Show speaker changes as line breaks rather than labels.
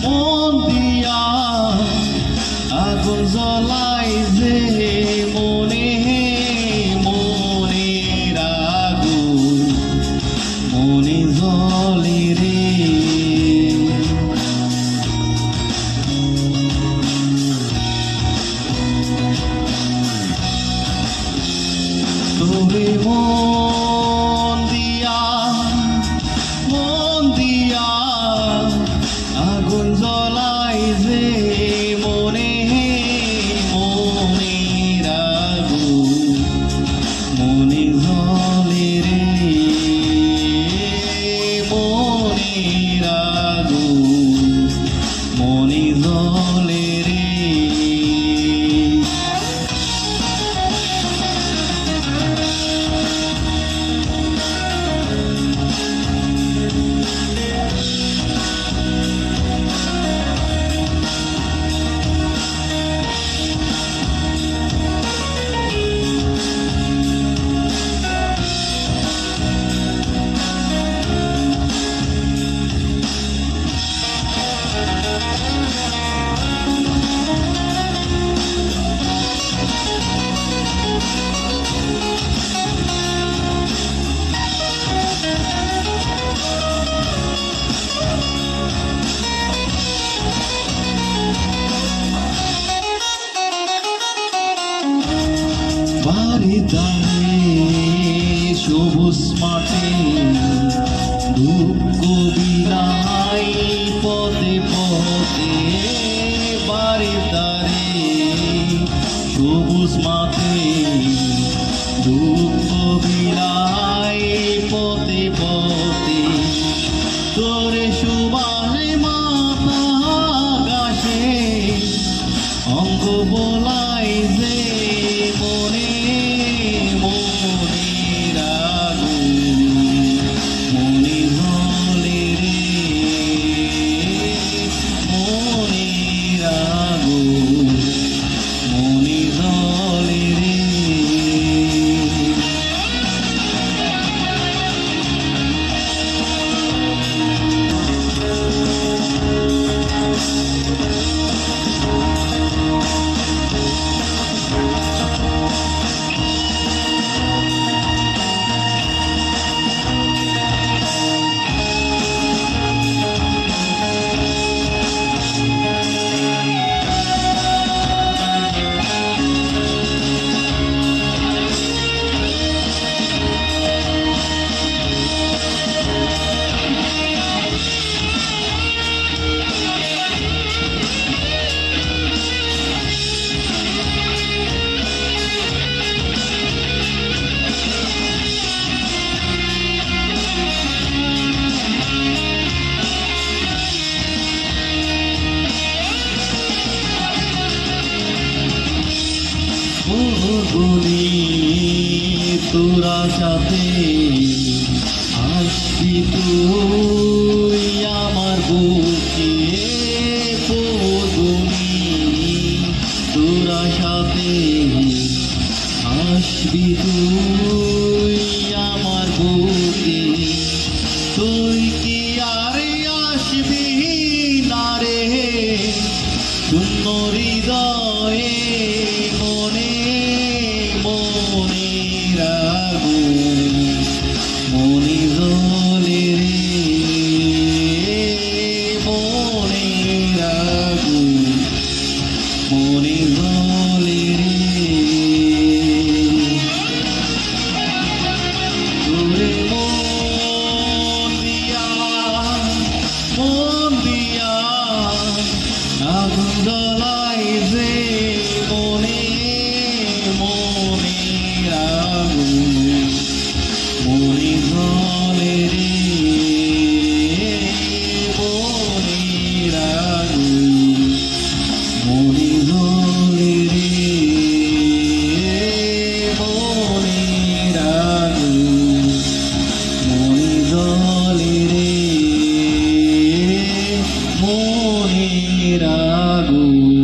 মন দিয়া আগুন জ্বলাই যে মনে মনের আগুন মনে জ্বলে রে। তোরে মন দিয়া আগুন জ্বলাই যে মনে মনের আগুন মনে জ্বলে রে। মনের আগুন মনে জ্বলে রে। বাড়ি দাঁড়িয়ে সবুজ মাঠে দুঃখ বিলাই পদে পদে। বাড়ি দাঁড়িয়ে সবুজ মাঠে দুঃখ বিলাই পদে পদে। তোরে সুবাসে মাথা গাছে অঙ্গ বলাই যে মনে মনের আগুন মনে জ্বলে রে। মনের আগুন মনে জ্বলে রে। গুনি তোরা সাথে আসবি তুই আমার বুকে। গুনি তোরা সাথে আসবি তুই আমার বুকে। তুই কি আর আসবি না রে শূন্য হৃদয়ে মনে মনের আগুন মনে জ্বলে রে। মনের আগুন মনে জ্বলে রে। তোরে মন দিয়া আগুন জ্বলাই যে মনে মনের আগুন মনে জ্বলে রে। মনের আগুন মনে জ্বলে রে। মনের আগুন মনে জ্বলে রে। মনের আগুন